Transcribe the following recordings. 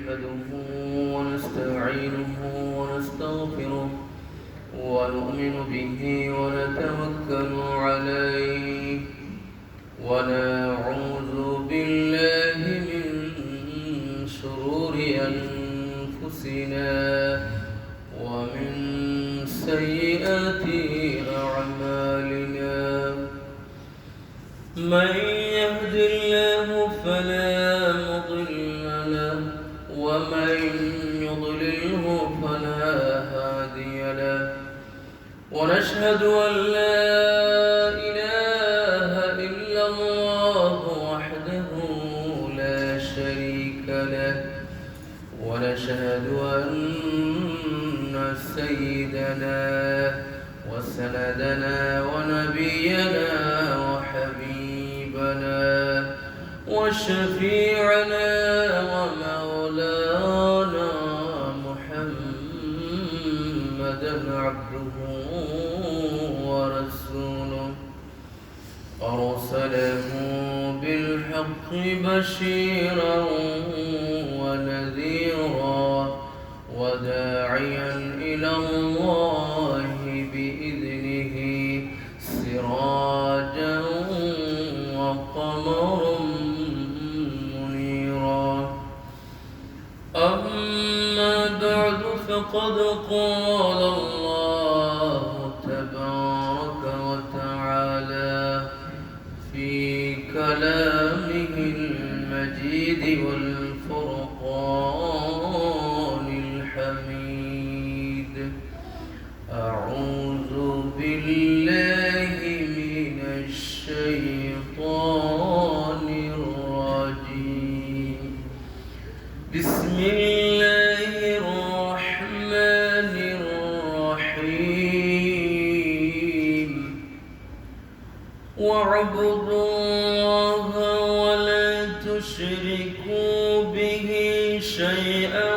نحمده ونستعينه ونستغفره ونؤمن به ونتوكل عليه ونعوذ بالله من شرور أنفسنا ومن سيئات أعمالنا من يهد الله فلا مضل له ومن يضلله فلا هادي له ونشهد أن لا إله إلا الله وحده لا شريك له ونشهد أن سيدنا وسندنا ونبينا وحبيبنا وشفيعنا ومولانا محمدا عبده ورسوله أرسله بالحق بشيرا ونذيرا وداعيا إلى الله بإذنه سراجا وقمرا منيرا أما بعد فقد قال الله تبارك وتعالى في كلامه المجيد والفرقان الحميد أعوذ بالله من الشيطان الرجيم بسم الله الرحمن الرحيم واعبدوا الله ولا تشركوا به شيئا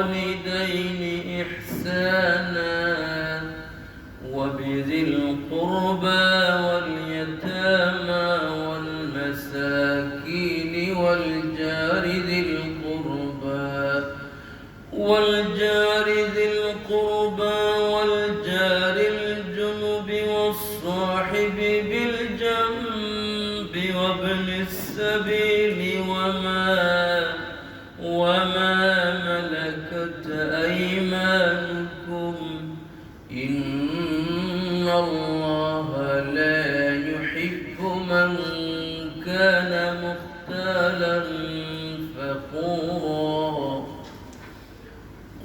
وبالوالدين إحسانا وبذي القربى واليتامى والمساكين والجار ذي القربى والجار الجنب والصاحب بالجنب وابن السبيل وما ملكت أيمانكم إن الله لا يحب من كان مختالا فخورا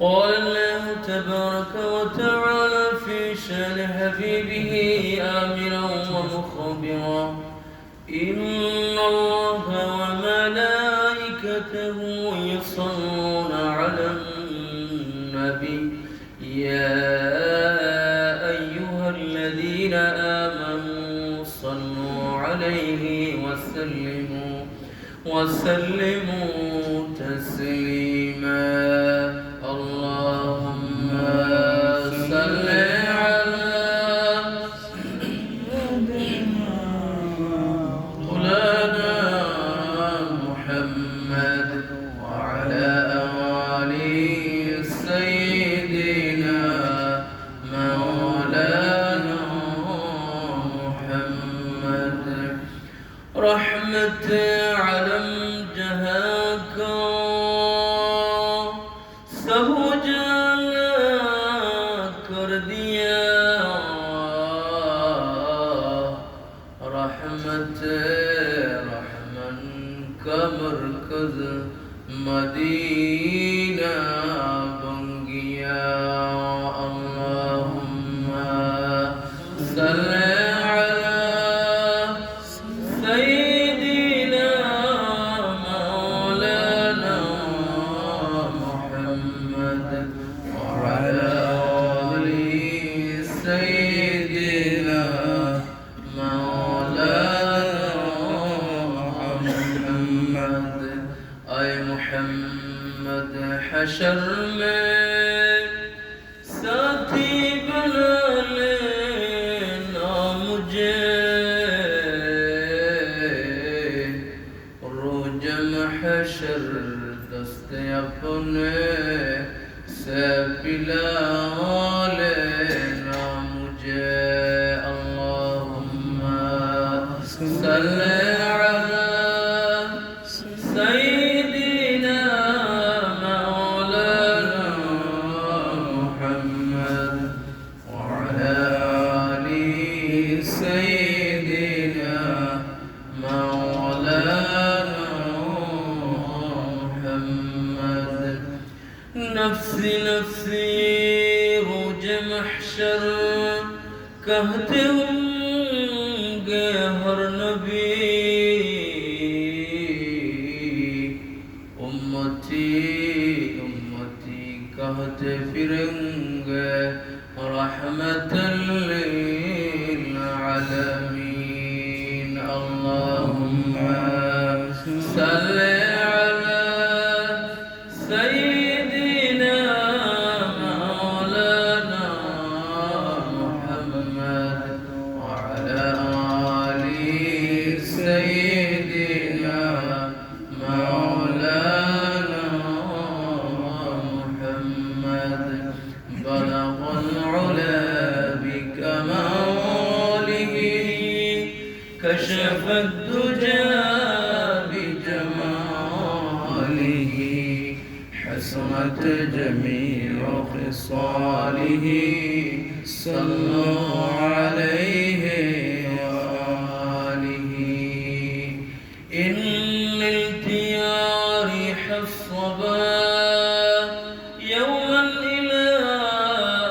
قال الله تبارك وتعالى في شان حبيبه آمرا ومخبرا إن الله وملائكته يصلون على النبي يا أيها الذين آمنوا صلوا عليه وسلموا تسليما اللهم صل على مولانا محمد وعلى آل سيدنا مولانا محمد رحمة علم جهاك सब जाला कर दिया रहमत रहमन का मरकज मदीना बन गया अल्लाहुम्मा सल्ली हशर में साथी बना लेना मुझे रोज महशर हशर दस्ते अपने से पिला लेना मुझे। अल्लाहुम्मा सल्ली अला सय्यिदिना मौलाना मुहम्मद व अला आलि सय्यिदिना मौलाना मुहम्मद। नफ्सी नफ्सी रोज महशर कहते होंगे हर नबी, उम्मती उम्मती कहते फिरेंगे रहमतल लिल आलमीन। अल्लाहुम्मा सल्ली अला सय्यिदिना मौलाना मुहम्मद व अला आलि सय्यिदिना मौलाना मुहम्मद। बलगल उला बिकमालिह कशफद दुजा बिजमालिह हसनत जमीउ खिसालिह सल्लु अलैहि व आलिहि। इन्नी इल्तियारी हस्सबा यौमन इला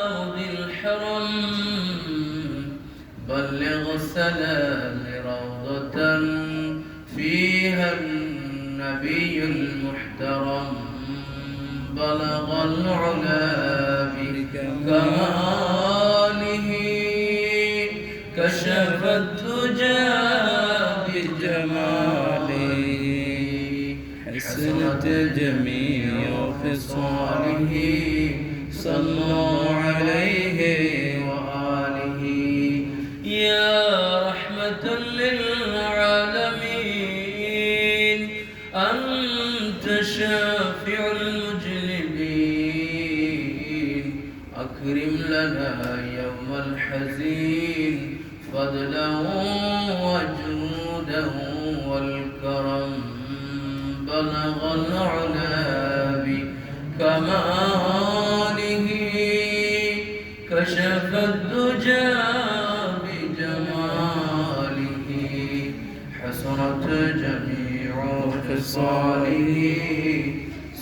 अर्दिल हरम बल्लिग सलामी रौदतन فيها النبي المحترم بلغ العلا بكماله كشف الدجى بجماله حسنت جميع خصاله صلوا عليه وآله يا رحمة للعالمين أنت شافع المجرمين أكرم لنا يوم الحزين فضله وجوده والكرم بلغ العلا بكماله كشف الدجى بجماله حسنت جميع خصاله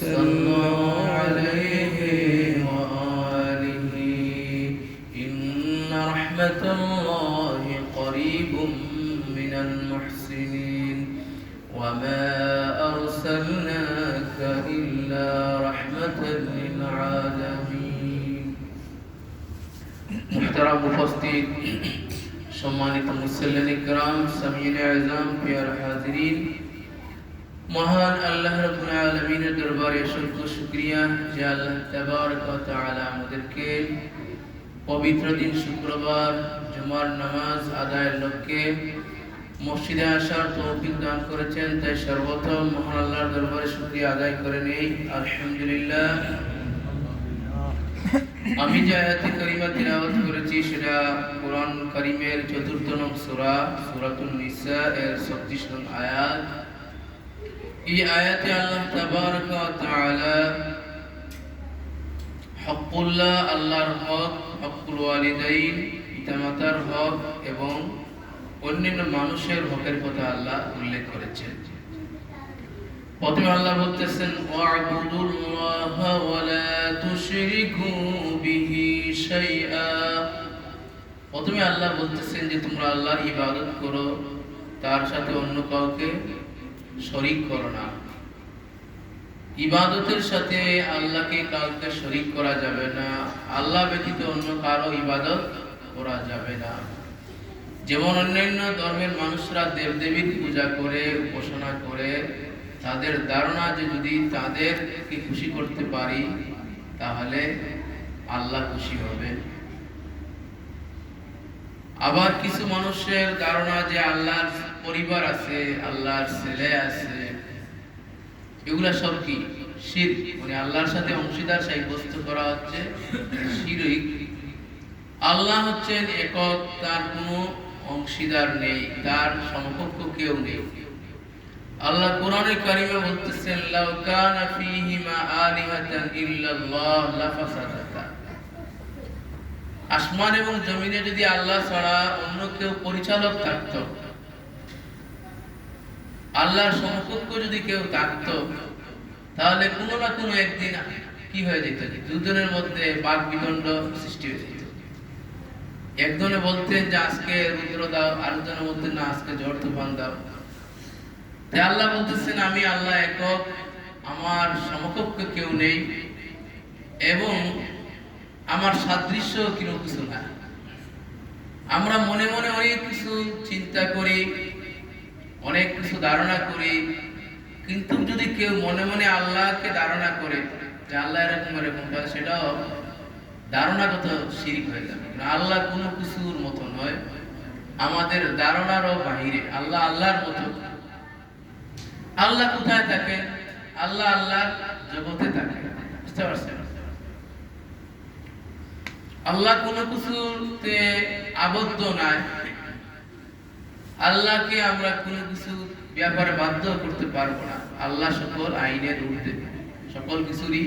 صلوا عليه وآله إن رحمة الله قريب من المحسنين وما أرسلناك إلا رحمة للعالمين। محترم उपस्थित সম্মানিত মুসল্লিন ইকরাম, সামিঈন আযম, প্রিয় হাজিরিন, মহান আল্লাহ রাব্বুল আলামিনের দরবারে অসংখ্য শুকরিয়া যে আল্লাহ তাবারক ওয়া তাআলা আমাদেরকে পবিত্র দিন শুক্রবার জুমার নামাজ আদায়ের লক্ষ্যে মসজিদে আসার তৌফিক দান করেছেন। তাই সর্বপ্রথম মহান আল্লাহর দরবারে শুকরিয়া আদায় করে নেই, আলহামদুলিল্লাহ। আমি যে আয়াতে কারিমা তিলাওয়াত করেছি সেটা কোরআন কারীমের ৪র্থ নং সূরা সূরাতুন নিসা এর ৩৬ নং আয়াত। এই আয়াতে আল্লাহ তাবারক ওয়া তাআলা হকুল্লাহ, আল্লাহর হক, হকুল ওয়ালিদাইন, পিতামাতার হক এবং অন্যান্য মানুষের হকের কথা আল্লাহ উল্লেখ করেছেন। প্রথমে আল্লাহ বলতেছেন ওয়া'বুদুল্লাহা ওয়া লা তুশরিকু বিহি শাইআ। প্রথমে আল্লাহ বলতেছেন যে তোমরা আল্লাহর ইবাদত করো, তার সাথে অন্য কাউকে শরীক করো না। ইবাদতের সাথে আল্লাহকে কাউকে শরীক করা যাবে না, আল্লাহ ব্যতীত অন্য কারো ইবাদত করা যাবে না। যেমন অন্যান্য ধর্মের মানুষরা দেবদেবীর পূজা করে, উপাসনা করে, তাদের ধারণা যে যদি তাদেরকে খুশি করতে পারি তাহলে আল্লাহ খুশি হবে। আবার কিছু মানুষের ধারণা যে আল্লাহর পরিবার আছে, আল্লাহর ছেলে আছে, এগুলা সব কি? শিরক, মানে আল্লাহর সাথে অংশীদার সাব্যস্ত করা হচ্ছে শিরক। আল্লাহ হচ্ছেন একক, তার কোনো অংশীদার নেই, তার সমকক্ষ কেউ নেই। আল্লাহ কোরআনে কারিমে বলতেছেন, লাউ কানা ফীহিমা আলিহাতান ইল্লাল্লাহ লাফাসাদাতা। আসমান এবং জমিনে যদি আল্লাহ ছাড়া অন্য কেউ পরিচালক থাকত, আল্লাহর সমকক্ষ যদি কেউ থাকত, তাহলে কোনো না কোনো একদিন কি হয়ে যেত? দুজনের মধ্যে বাক বিদণ্ড সৃষ্টি হয়ে যেত। একজনে বলতেন যে আজকে রুদ্র দাও, আরেকজনের বলতেন না আজকে ঝড় তুফান দাও। তাই আল্লাহ বলতেছেন, আমি আল্লাহ একক, আমার সমকক্ষ কেউ নেই এবং আমার সাদৃশ্য কোনো কিছু না। আমরা মনে মনে অনেক কিছু চিন্তা করি, অনেক কিছু ধারণা করি, কিন্তু যদি কেউ মনে মনে আল্লাহকে ধারণা করে যে আল্লাহ এরকম এরকম, তাহলে সেটাও ধারণাগত শিরক হয়ে যাবে। আল্লাহ কোনো কিছুর মতো নয়, আমাদের ধারণারও বাহিরে। আল্লাহ আল্লাহর মতো। আল্লাহ কোথায় থাকেন? আল্লাহ আল্লাহর জগতে থাকেন। বুঝতে পারছেন? আল্লাহ কোনো কিছুতে আবদ্ধ নয়। আল্লাহকে আমরা কোনো কিছু ব্যাপারে বাধ্য করতে পারবো না। আল্লাহ সকল আইনের ঊর্ধ্বে, সকল কিছুরই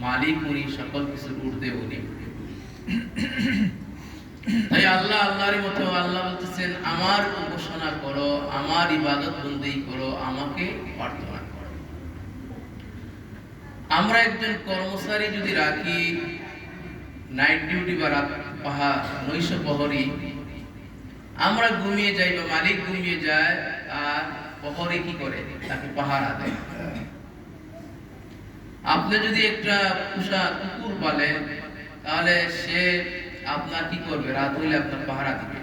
মালিক উনি, সকল কিছুর ঊর্ধ্বে উনি। তাই আল্লাহ আল্লাহরই মতো। আল্লাহ বলতেছেন, আমার উপাসনা করো, আমার ইবাদত বন্দেগী করো, আমাকে প্রার্থনা করো। আমরা একজন কর্মচারী যদি রাখি, নাইট ডিউটি বা রাত পাহাড় নৈশ প্রহরী, আমরা ঘুমিয়ে যাই বা মালিক ঘুমিয়ে যায়, আর প্রহরী কি করে? তাকে পাহারা দেয়। আপনি যদি একটা পোষা কুকুর পালেন, তাহলে সে আপনার কি করবে? রাত হইলে আপনার পাহারা দিবে।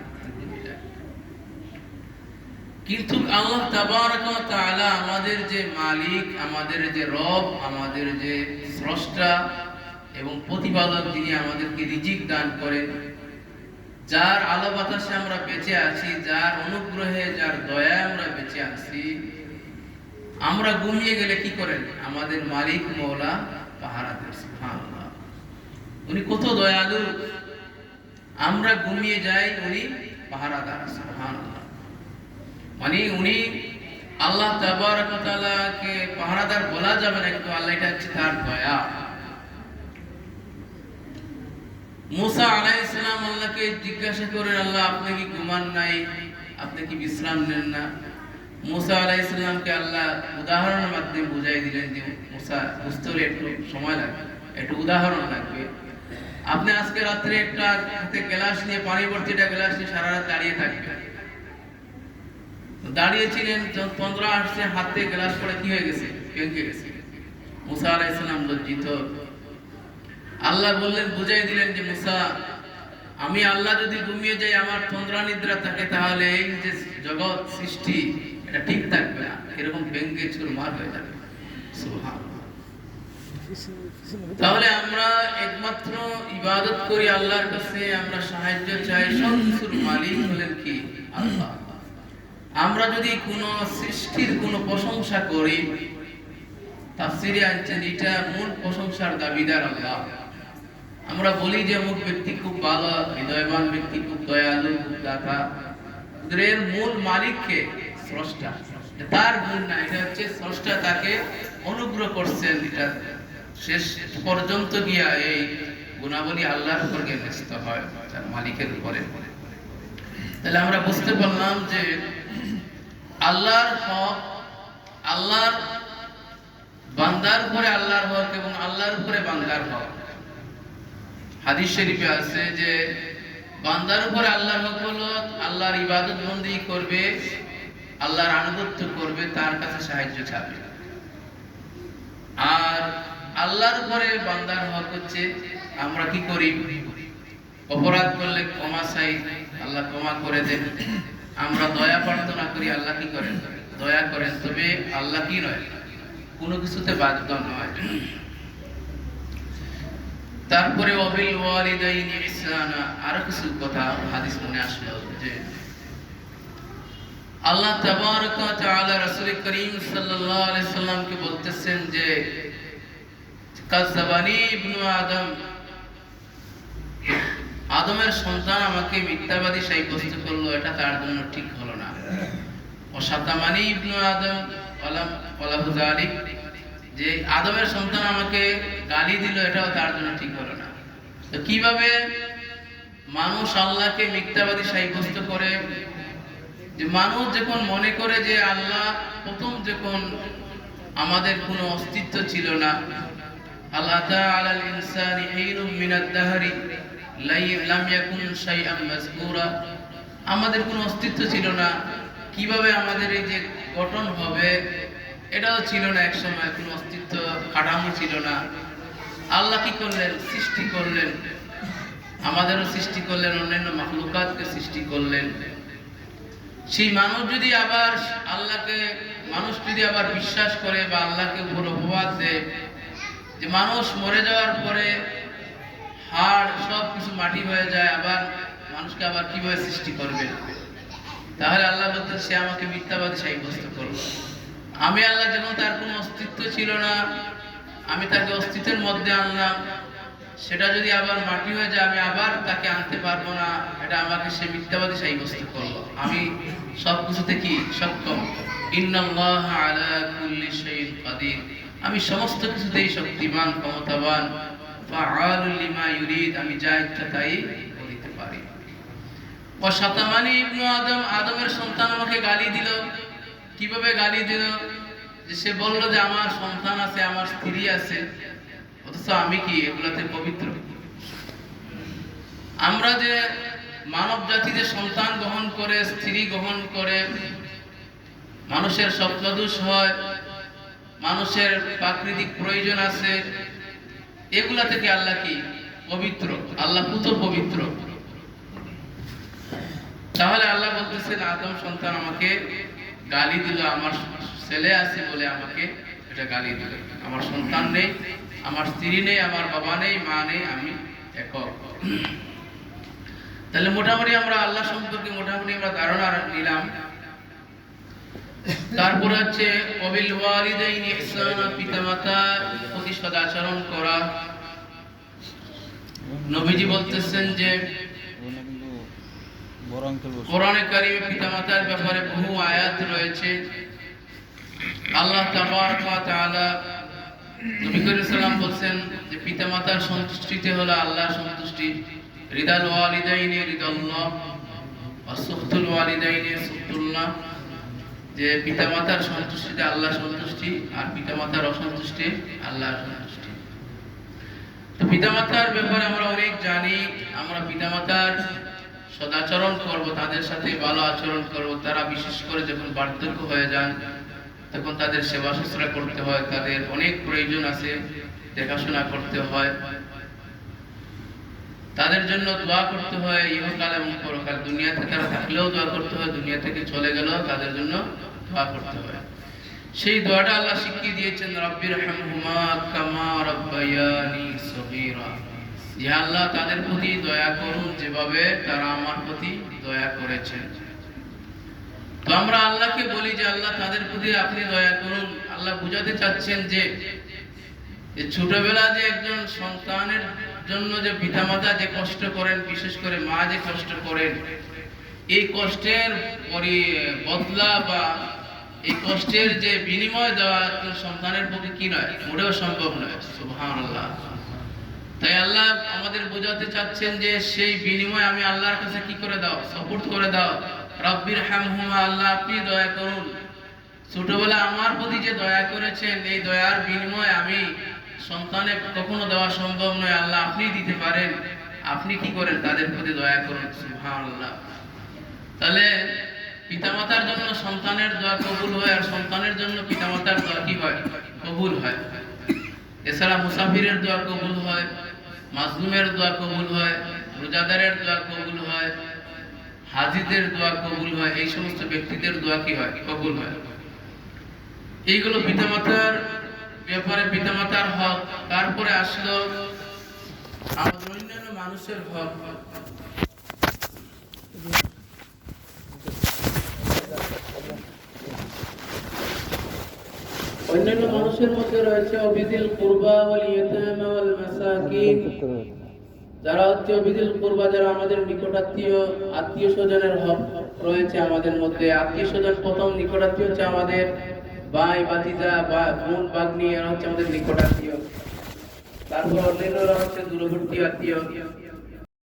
কিন্তু আল্লাহ তাবারক ওয়া তাআলা আমাদের যে মালিক, আমাদের যে রব, আমাদের যে স্রষ্টা এবং প্রতিপালক, যিনি আমাদেরকে রিজিক দান করেন, যার আলো বাতাসে আমরা বেঁচে আছি, যার অনুগ্রহে, যার দয়ায় আমরা বেঁচে আছি, আমরা ঘুমিয়ে গেলে কি করেন? আমাদের মালিক মওলা পাহারা দেন। সুবহানাল্লাহ, উনি কত দয়ালু। আমরা ঘুমিয়ে যাই, উনি পাহারাদার। সুবহানাল্লাহ, মানে উনি আল্লাহ তাবারক ওয়া তাআলাকে পাহারাদার বলা যাবে না, কিন্তু আল্লাহ এটা হচ্ছে তার দয়া। মুসা আলাইহিস সালাম আল্লাহকে জিজ্ঞাসা করেন, আল্লাহ আপনি কি ঘুমান নাই? আপনি কি বিশ্রাম নেন না? মুসা আলাইহিস সালামকে আল্লাহ উদাহরণের মাধ্যমে বুঝাই দিলেন যে মুসা, বুঝতে হলে একটু সময় লাগবে, একটু উদাহরণ লাগবে। আপনি আজকে রাত্রে একটা হাতে গ্লাস নিয়ে, পানি ভর্তি একটা গ্লাস নিয়ে সারা রাত দাঁড়িয়ে থাকবেন। দাঁড়িয়েছিলেন, যখন তন্দ্রা আসছে, হাতে গ্লাস পড়ে কি হয়ে গেছে? ভেঙে গেছে। মুসা আলাইহিস সালাম লজ্জিত। আল্লাহ বললেন, বুঝাই দিলেন যে মুসা, আমি আল্লাহ যদি ঘুমিয়ে যাই, আমার তন্দ্রা নিদ্রা থাকে, তাহলে এই যে জগৎ সৃষ্টি, এটা ঠিক থাকবে না, এরকম ভেঙে চুরমার হয়ে যাবে। সুবহানাল্লাহ। তাহলে আমরা একমাত্র ইবাদত করি আল্লাহর কাছে, আমরা সাহায্য চাই। সব কিছুর মালিক হলেন কি? আল্লাহ। আমরা যদি কোনো সৃষ্টির কোনো প্রশংসা করি, তাফসীরে আনছেন এটা মূল প্রশংসার দাবিদার আল্লাহ। আমরা বলি যে অমুক ব্যক্তি খুব ভালো, হৃদয়বান ব্যক্তি, খুব দয়ালু, খুব দাতা, এর মূল মালিককে? স্রষ্টা। তার গুণ না, এটা হচ্ছে স্রষ্টা তাকে অনুগ্রহ করছেন। এটা শেষ পর্যন্ত গিয়া এই গুণাবলী আল্লাহর উপর ন্যস্ত হয়, তার মালিকের উপরে। তাহলে আমরা বুঝতে পারলাম যে আল্লাহর হক, আল্লাহর বান্দার উপরে আল্লাহর হক এবং আল্লাহর উপরে বান্দার হক। হাদিস শরীফে আছে যে বান্দার উপরে আল্লাহর হক হলো আল্লাহর ইবাদত বন্দেগী করবে, আল্লাহর আনুগত্য করবে, তার কাছে সাহায্য চাইবে। আর আল্লাহর উপরে বান্দার হক হচ্ছে আমরা কি করি? অপরাধ করলে ক্ষমা চাই, আল্লাহ ক্ষমা করে দেন। আমরা দয়া প্রার্থনা করি, আল্লাহ কি করেন? দয়া করেন। তবে আল্লাহ কি নয়, কোনো কিছুতে বাধ্য নয়। তারপরে ওয়াবিল ওয়ালিদাইনি ইহসানা, আরো কিছু কথা হাদিস মনে আসলো যে আল্লাহ তাবারক ওয়া তাআলা রাসূল করিম সাল্লাল্লাহু আলাইহি সাল্লামকে বলতেছেন যে কাযাবানি ইবনু আদম, আদমের সন্তান আমাকে মিথ্যাবাদী সাব্যস্ত করলো, এটা তার জন্য ঠিক হলো না। ওয়াসাতামানি ইবনু আদম ওয়ালাহু যালিক, যে আদমের সন্তান আমাকে গালি দিল, এটাও তার জন্য ঠিক হলো না। তো কিভাবে মানুষ আল্লাহকে মিথ্যাবাদী সাব্যস্ত করে? যে মানুষ যখন মনে করে যে আল্লাহ প্রথম যখন আমাদের কোনো অস্তিত্ব ছিল না, আল্লাহ তাআলা আল ইনসানি হিনুম মিনাদ দাহরি লাম ইয়াকুন শাইআন মাযকুরা, আমাদের কোনো অস্তিত্ব ছিল না, কিভাবে আমাদের এই যে গঠন হবে এটাও ছিল না, এক সময় কোনো অস্তিত্ব কাঠামো ছিল না। আল্লাহ কি করলেন? সৃষ্টি করলেন, আমাদেরও সৃষ্টি করলেন, অন্যান্য মাখলুকাতকে সৃষ্টি করলেন। সেই মানুষ যদি আবার বিশ্বাস করে বা আল্লাহকে উপর অপবাদ দেয় যে মানুষ মরে যাওয়ার পরে হাড় সব কিছু মাটি হয়ে যায়, আবার মানুষকে আবার কিভাবে সৃষ্টি করবে? তাহলে আল্লাহ বলতেন সে আমাকে মিথ্যাবাদী সাব্যস্ত করলো। আমি আল্লাহ যখন তার কোনো অস্তিত্ব ছিল না, আমি তাকে অস্তিত্বের মধ্যে আনলাম, সেটা যদি আবার মাটি হয়ে যায় আমি আবার তাকে আনতে পারবো না, এটা আমাকে সে মিথ্যাবাদী সাব্যস্ত করলো। আমি সব কিছুতে কি সক্ষম, ইন্নাল্লাহা আলা কুল্লি শাইইন কাদির, আমি সমস্ত কিছুতেই শক্তিমান, ক্ষমতাবান, ফাআলুল লিমা ইউরিদ, আমি যা ইচ্ছা তাই বলতে পারি। ওয়াসাতামানি ইবনু আদম, আদমের সন্তান আমাকে গালি দিল। কিভাবে গালি দিল? যে সে বলল যে আমার সন্তান আছে, আমার স্ত্রী আছে, অথচ আমি কি এগুলাতে পবিত্র? আমরা যে মানব জাতি যে সন্তান গ্রহণ করে, স্ত্রী গ্রহণ করে, মানুষের স্বপ্নদোষ হয়, মানুষের প্রাকৃতিক প্রয়োজন আছে, এগুলা থেকে আল্লাহ কি পবিত্র, আল্লাহ পুত পবিত্র। তাহলে আল্লাহ বলতেছেন আদম সন্তান আমাকে গালি দিল, আমার ছেলে আছে বলে আমাকে এটা গালি দিল, আমার সন্তান নেই, আমার স্ত্রী নেই, আমার বাবা নেই, মা নেই, আমি একক। তাহলে মোটামুটি আমরা আল্লাহ সম্পর্কে আমরা ধারণা নিলাম। তারপর হচ্ছে ওয়াবিল ওয়ালিদাইনি ইহসানা, পিতামাতার প্রতি সদাচরণ করা। নবীজি বলতেছেন যে কোরআনে কারিমে পিতামাতার ব্যাপারে বহু আয়াত রয়েছে। আল্লাহ তাবারক ওয়া তাআলা নবী করিম সাল্লাল্লাহু আলাইহি ওয়াসাল্লাম বলেন যে পিতামাতার সন্তুষ্টিতে হলো আল্লাহর সন্তুষ্টি। রিদাল ওয়ালিদাইনি রিদাল্লাহ ওয়া সুখতুল ওয়ালিদাইনি সুখতুল্লাহ, যে পিতামাতার সন্তুষ্টিতে আল্লাহর সন্তুষ্টি, আর পিতামাতার অসন্তুষ্টি আল্লাহর সন্তুষ্টি। তো পিতামাতার ব্যাপারে আমরা অনেক জানি। আমরা পিতামাতার সদাচরণ করব, তাদের সাথে ভালো আচরণ করব। তারা বিশেষ করে যখন বার্ধক্য হয়ে যান তখন তাদের সেবা শুশ্রূষা করতে হয়, তাদের অনেক প্রয়োজন আছে, দেখাশোনা করতে হয়, তাদের জন্য দোয়া করতে হয় ইহকাল এবং পরকাল। দুনিয়াতে তারা থাকলেও দোয়া করতে হয়, দুনিয়া থেকে চলে গেলেও তাদের জন্য দোয়া করতে হয়। সেই দোয়াটা আল্লাহ শিখিয়ে দিয়েছেন, রব্বিরহামহুমা কামা রাব্বায়ানি সগীরা, যে আল্লাহ তাদের প্রতি দয়া করুন যেভাবে তারা আমার প্রতি দয়া করেছেন। তো আমরা আল্লাহকে বলি যে আল্লাহ তাদের প্রতি আপনি দয়া করুন। আল্লাহ বুঝাতে চাচ্ছেন যে ছোটবেলা যে একজন সন্তানের জন্য যে পিতামাতা যে কষ্ট করেন, বিশেষ করে মা যে কষ্ট করেন, এই কষ্টের বদলা বা এই কষ্টের যে বিনিময় দেওয়া একজন সন্তানের পক্ষে কি নয়, মোটেও সম্ভব নয়। সুবহানাল্লাহ। তাই আল্লাহ আমাদের বোঝাতে চাচ্ছেন যে সেই বিনিময় আমি আল্লাহর কাছে কি করে দাও, সাপোর্ট করে দাও। রব্বিরহামহুমা, আল্লাহ আপনি দয়া করুন। ছোটবেলা আমার প্রতি যে দয়া করেছেন, এই দয়ার বিনিময় আমি সন্তানের কখনো দেওয়া সম্ভব নয়, আল্লাহ আপনি দিতে পারেন। আপনি কি করেন, তাদের প্রতি দয়া করুন। সুবহানাল্লাহ। তাহলে পিতামাতার জন্য সন্তানের দোয়া কবুল হয়, আর সন্তানের জন্য পিতামাতার দোয়া কি হয়, কবুল হয়। এছাড়া মুসাফিরের দোয়া কবুল হয়, মাজলুমের দোয়া কবুল হয়, রোজাদারের দোয়া কবুল হয়, হাজিদের দোয়া কবুল হয়, এই সমস্ত ব্যক্তিদের দোয়া কি হয়, কবুল হয়। এইগুলো পিতামাতার ব্যাপারে পিতামাতার হক। তারপরে আসলো আমাদের অন্যান্য মানুষের হক। অন্যান্য মানুষের মধ্যে রয়েছে অবিদিল কুরবা ওয়াল ইয়াতামা ওয়াল মাসাকিন, যারা হচ্ছে অবিদিল কুরবা, যারা আমাদের নিকটাত্মীয়, আত্মীয় স্বজনের হক রয়েছে আমাদের মধ্যে। আত্মীয় স্বজন প্রথম নিকটাত্মীয় হচ্ছে আমাদের ভাই ভাতিজা বা বোন ভাগ্নি, এরা হচ্ছে আমাদের নিকটাত্মীয়। তারপর অন্যান্যরা হচ্ছে দূরবর্তী আত্মীয়।